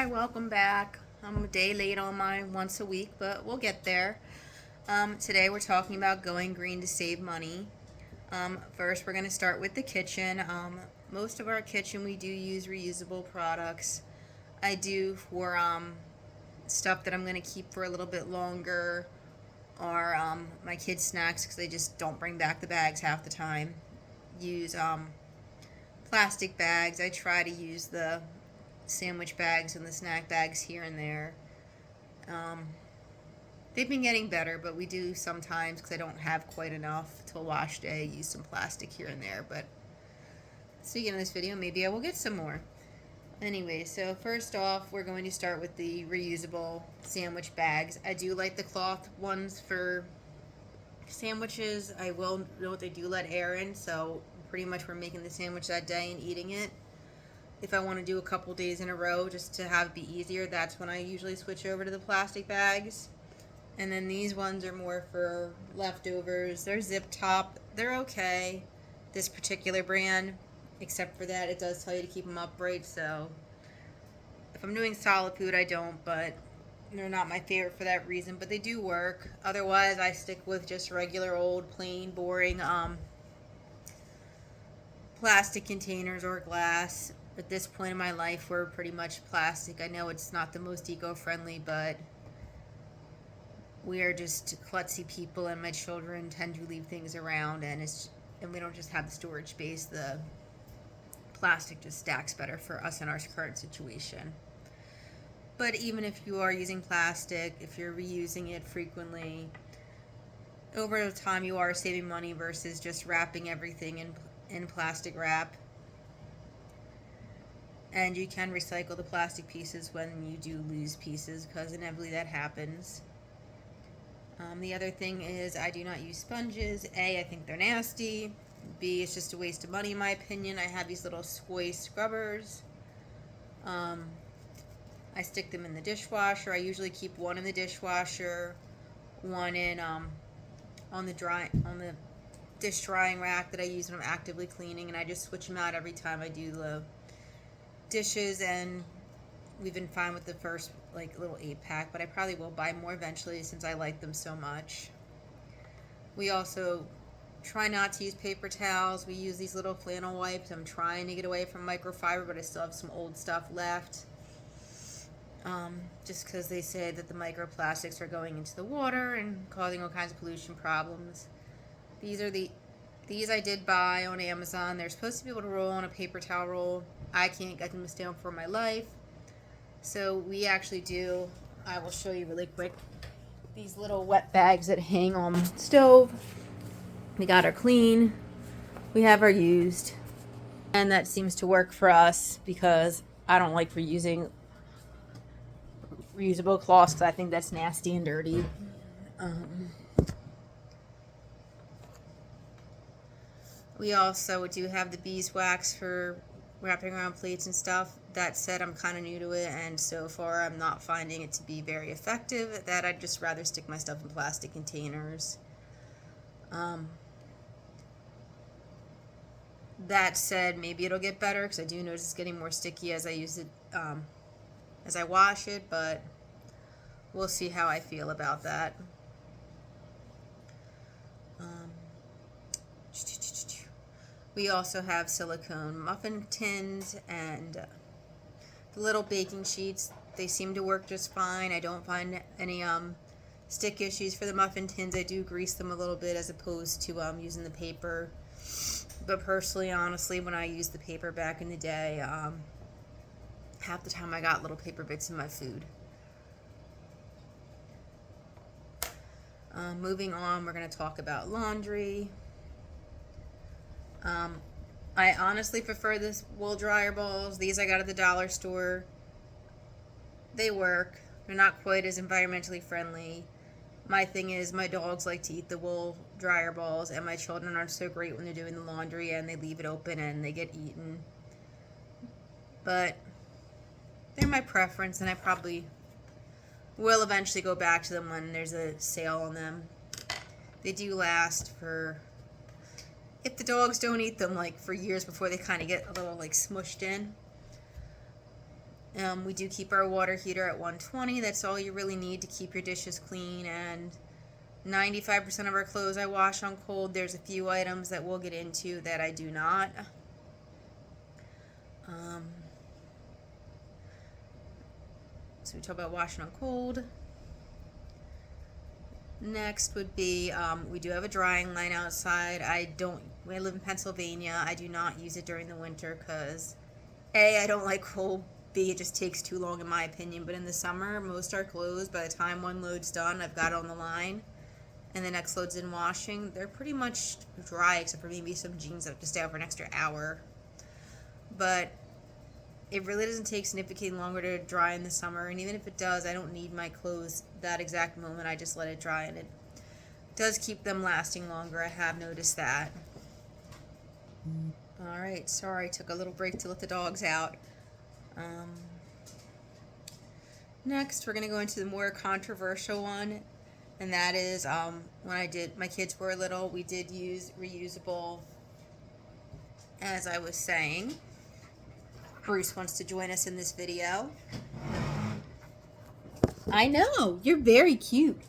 Hi, welcome back. I'm a day late on my once a week, but we'll get there. Today we're talking about going green to save money. First, we're going to start with the kitchen. Most of our kitchen, we do use reusable products. I do for stuff that I'm going to keep for a little bit longer, or my kids' snacks because they just don't bring back the bags half the time. Use plastic bags. I try to use the sandwich bags and the snack bags here and there. Um, they've been getting better, but we do sometimes, because I don't have quite enough till wash day, use some plastic here and there. But speaking of this video, maybe I will get some more. Anyway, so first off, we're going to start with the reusable sandwich bags. I do like the cloth ones for sandwiches. I will note they do let air in, so pretty much we're making the sandwich that day and eating it. If I want to do a couple days in a row just to have it be easier, that's when I usually switch over to the plastic bags. And then these ones are more for leftovers. They're zip top. They're okay, this particular brand, except for that it does tell you to keep them upright. So if I'm doing solid food, I don't, but they're not my favorite for that reason, but they do work. Otherwise, I stick with just regular old, plain, boring plastic containers or glass. At this point in my life, we're pretty much plastic. I know it's not the most eco-friendly, but we are just klutzy people, and my children tend to leave things around, and we don't just have the storage space. The plastic just stacks better for us in our current situation. But even if you are using plastic, if you're reusing it frequently, over time you are saving money versus just wrapping everything in plastic wrap. And you can recycle the plastic pieces when you do lose pieces, because inevitably that happens. The other thing is I do not use sponges. A, I think they're nasty. B, it's just a waste of money in my opinion. I have these little Skoy scrubbers. I stick them in the dishwasher. I usually keep one in the dishwasher, one in on the dish drying rack that I use when I'm actively cleaning, and I just switch them out every time I do the dishes. And we've been fine with the first little 8-pack, but I probably will buy more eventually since I like them so much. We also try not to use paper towels. We use these little flannel wipes. I'm trying to get away from microfiber, but I still have some old stuff left. Just because they say that the microplastics are going into the water and causing all kinds of pollution problems. These I did buy on Amazon. They're supposed to be able to roll on a paper towel roll. I can't get them to stay on for my life. So we actually do, I will show you really quick, these little wet bags that hang on the stove. We got our clean. We have our used. And that seems to work for us because I don't like reusable cloths because I think that's nasty and dirty. We also do have the beeswax for wrapping around plates and stuff. That said, I'm kind of new to it, and so far I'm not finding it to be very effective. That I'd just rather stick my stuff in plastic containers. That said, maybe it'll get better because I do notice it's getting more sticky as I use it, as I wash it, but we'll see how I feel about that. We also have silicone muffin tins and the little baking sheets. They seem to work just fine. I don't find any stick issues for the muffin tins. I do grease them a little bit as opposed to using the paper. But personally, honestly, when I used the paper back in the day, half the time I got little paper bits in my food. Moving on, we're going to talk about laundry. I honestly prefer this wool dryer balls. These I got at the dollar store. They work. They're not quite as environmentally friendly. My thing is, my dogs like to eat the wool dryer balls, and my children aren't so great when they're doing the laundry and they leave it open and they get eaten. But they're my preference, and I probably will eventually go back to them when there's a sale on them. They do last for, if the dogs don't eat them, for years before they kind of get a little smushed in. We do keep our water heater at 120. That's all you really need to keep your dishes clean. And 95% of our clothes I wash on cold. There's a few items that we'll get into that I do not. So we talk about washing on cold. Next would be, we do have a drying line outside. I live in Pennsylvania. I do not use it during the winter because A, I don't like cold. B, it just takes too long in my opinion. But in the summer, most are closed. By the time one load's done, I've got it on the line. And the next load's in washing. They're pretty much dry except for maybe some jeans that have to stay out for an extra hour. But it really doesn't take significantly longer to dry in the summer. And even if it does, I don't need my clothes that exact moment. I just let it dry. And it does keep them lasting longer. I have noticed that. Alright, sorry. Took a little break to let the dogs out. Next, we're going to go into the more controversial one, and that is when my kids were little, we did use reusable, as I was saying. Bruce wants to join us in this video. I know, you're very cute.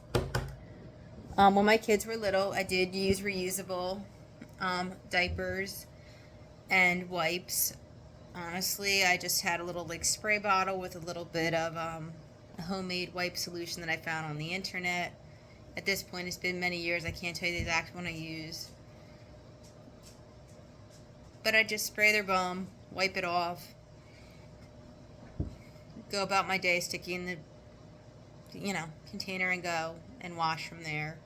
When my kids were little, I did use reusable diapers and wipes. Honestly, I just had a little spray bottle with a little bit of a homemade wipe solution that I found on the internet. At this point, it's been many years. I can't tell you the exact one I use. But I just spray their bum, wipe it off, go about my day, stick it in the container and go and wash from there.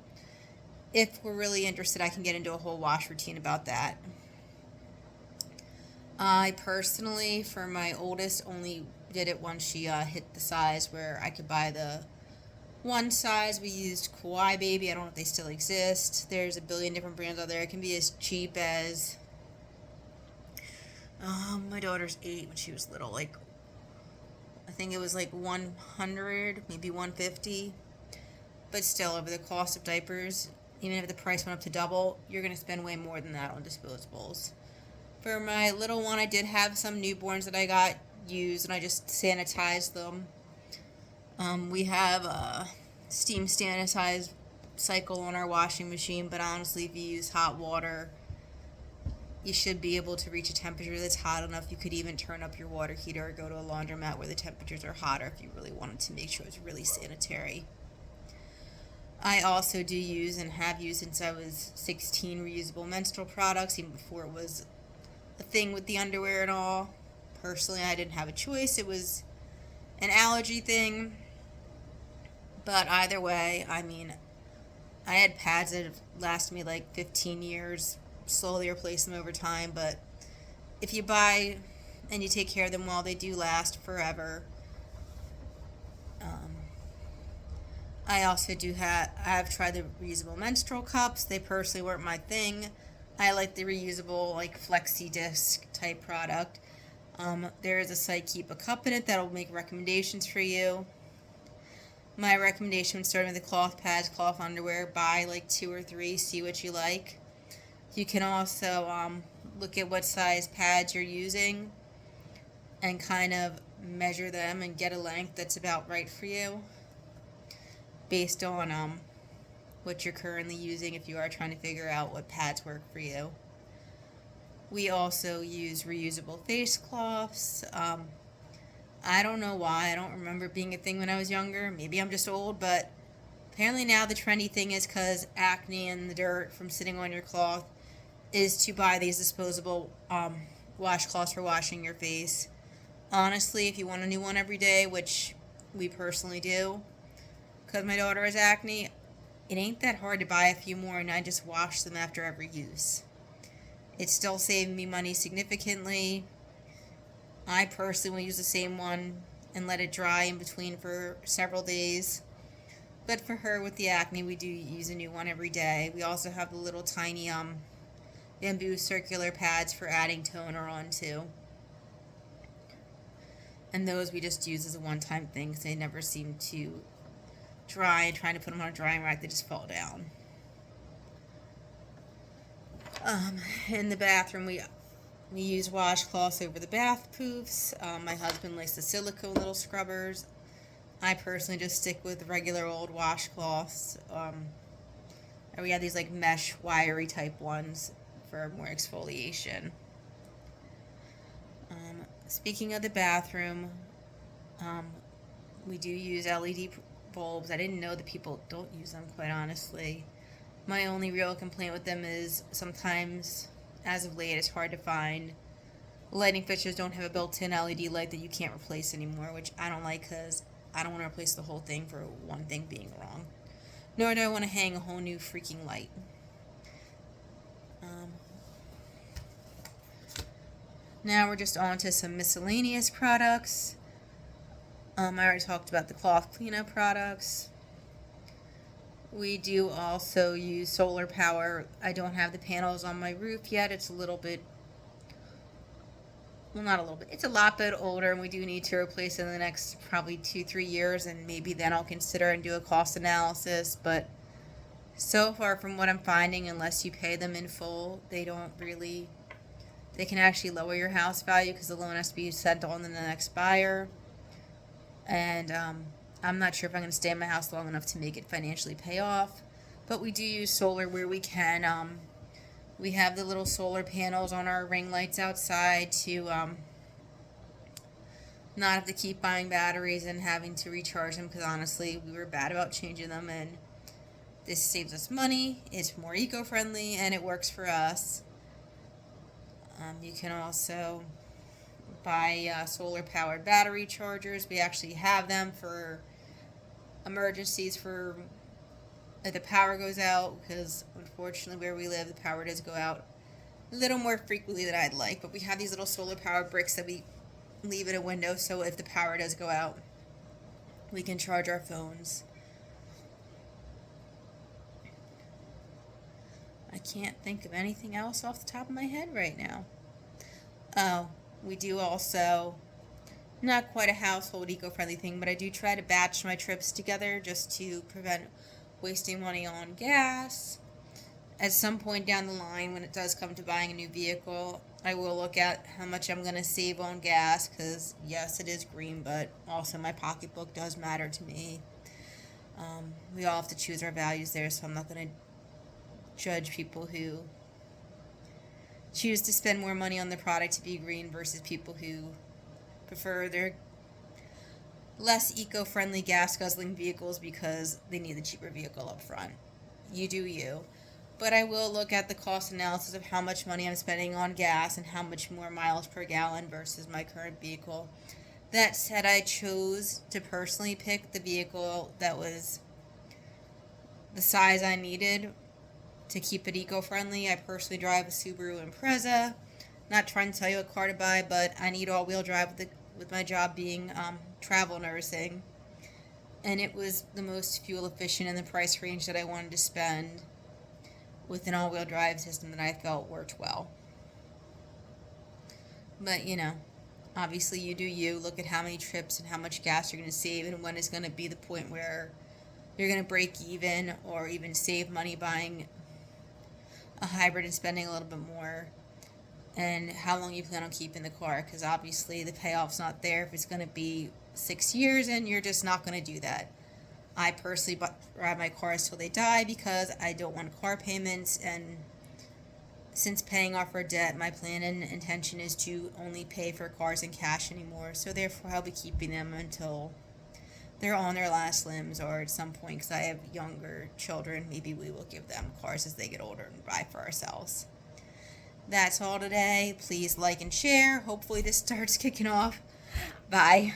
If we're really interested, I can get into a whole wash routine about that. I personally, for my oldest, only did it once she hit the size where I could buy the one size. We used Kawaii Baby. I don't know if they still exist. There's a billion different brands out there. It can be as cheap as my daughter's 8 when she was little. I think it was 100, maybe 150. But still, over the cost of diapers, even if the price went up to double, you're going to spend way more than that on disposables. For my little one, I did have some newborns that I got used, and I just sanitized them. We have a steam sanitize cycle on our washing machine, but honestly, if you use hot water, you should be able to reach a temperature that's hot enough. You could even turn up your water heater or go to a laundromat where the temperatures are hotter if you really wanted to make sure it's really sanitary. I also do use and have used since I was 16 reusable menstrual products, even before it was a thing with the underwear and all. Personally, I didn't have a choice. It was an allergy thing. But either way, I had pads that have lasted me 15 years, slowly replace them over time. But if you buy and you take care of them well, they do last forever. I also I've tried the reusable menstrual cups. They personally weren't my thing. I like the reusable flexi disc type product. There is a site, Keep a Cup in it, that'll make recommendations for you. My recommendation, starting with the cloth pads, cloth underwear, buy 2 or 3, see what you like. You can also look at what size pads you're using and kind of measure them and get a length that's about right for you based on what you're currently using if you are trying to figure out what pads work for you. We also use reusable face cloths. I don't know why. I don't remember it being a thing when I was younger. Maybe I'm just old, but apparently now the trendy thing is because acne and the dirt from sitting on your cloth is to buy these disposable washcloths for washing your face. Honestly, if you want a new one every day, which we personally do, because my daughter has acne, it ain't that hard to buy a few more, and I just wash them after every use. It's still saving me money significantly. I personally will use the same one and let it dry in between for several days. But for her with the acne, we do use a new one every day. We also have the little tiny bamboo circular pads for adding toner on too. And those we just use as a one-time thing because they never seem to dry, and trying to put them on a drying rack, they just fall down. In the bathroom, we We use washcloths over the bath poofs. My husband likes the silicone little scrubbers. I personally just stick with regular old washcloths. And we have these like mesh wiry type ones for more exfoliation. Speaking of the bathroom, we do use LED bulbs. I didn't know that people don't use them, quite honestly. My only real complaint with them is sometimes, as of late, it's hard to find. Lighting fixtures don't have a built-in LED light that you can't replace anymore, which I don't like because I don't want to replace the whole thing for one thing being wrong. Nor do I want to hang a whole new freaking light. Now we're just on to some miscellaneous products. I already talked about the cloth cleanup products. We do also use solar power. I don't have the panels on my roof yet. It's a little bit, well, not a little bit, it's a lot bit older, and we do need to replace it in the next probably 2-3 years, and maybe then I'll consider and do a cost analysis. But so far from what I'm finding, unless you pay them in full, they can actually lower your house value because the loan has to be sent on to the next buyer. And I'm not sure if I'm going to stay in my house long enough to make it financially pay off. But we do use solar where we can. We have the little solar panels on our ring lights outside to not have to keep buying batteries and having to recharge them, because honestly, we were bad about changing them, and this saves us money, it's more eco-friendly, and it works for us. You can also buy solar-powered battery chargers. We actually have them for emergencies for if the power goes out, because unfortunately where we live the power does go out a little more frequently than I'd like. But we have these little solar-powered bricks that we leave in a window, so if the power does go out, we can charge our phones. I can't think of anything else off the top of my head right now. Oh, we do also, not quite a household eco-friendly thing, but I do try to batch my trips together just to prevent wasting money on gas. At some point down the line, when it does come to buying a new vehicle, I will look at how much I'm going to save on gas, because yes, it is green, but also my pocketbook does matter to me. We all have to choose our values there, so I'm not going to judge people who choose to spend more money on the product to be green versus people who prefer their less eco-friendly gas-guzzling vehicles because they need the cheaper vehicle up front. You do you. But I will look at the cost analysis of how much money I'm spending on gas and how much more miles per gallon versus my current vehicle. That said, I chose to personally pick the vehicle that was the size I needed to keep it eco-friendly. I personally drive a Subaru Impreza. Not trying to tell you what car to buy, but I need all-wheel drive with my job being travel nursing. And it was the most fuel efficient in the price range that I wanted to spend with an all-wheel drive system that I felt worked well. But, obviously you do you. Look at how many trips and how much gas you're going to save, and when is going to be the point where you're going to break even or even save money buying a hybrid and spending a little bit more, and how long you plan on keeping the car, because obviously the payoff's not there if it's going to be 6 years, and you're just not going to do that. I personally ride my cars till they die because I don't want car payments, and since paying off our debt, my plan and intention is to only pay for cars in cash anymore, so therefore I'll be keeping them until they're on their last limbs, or at some point, because I have younger children, maybe we will give them cars as they get older and buy for ourselves. That's all today. Please like and share. Hopefully this starts kicking off. Bye.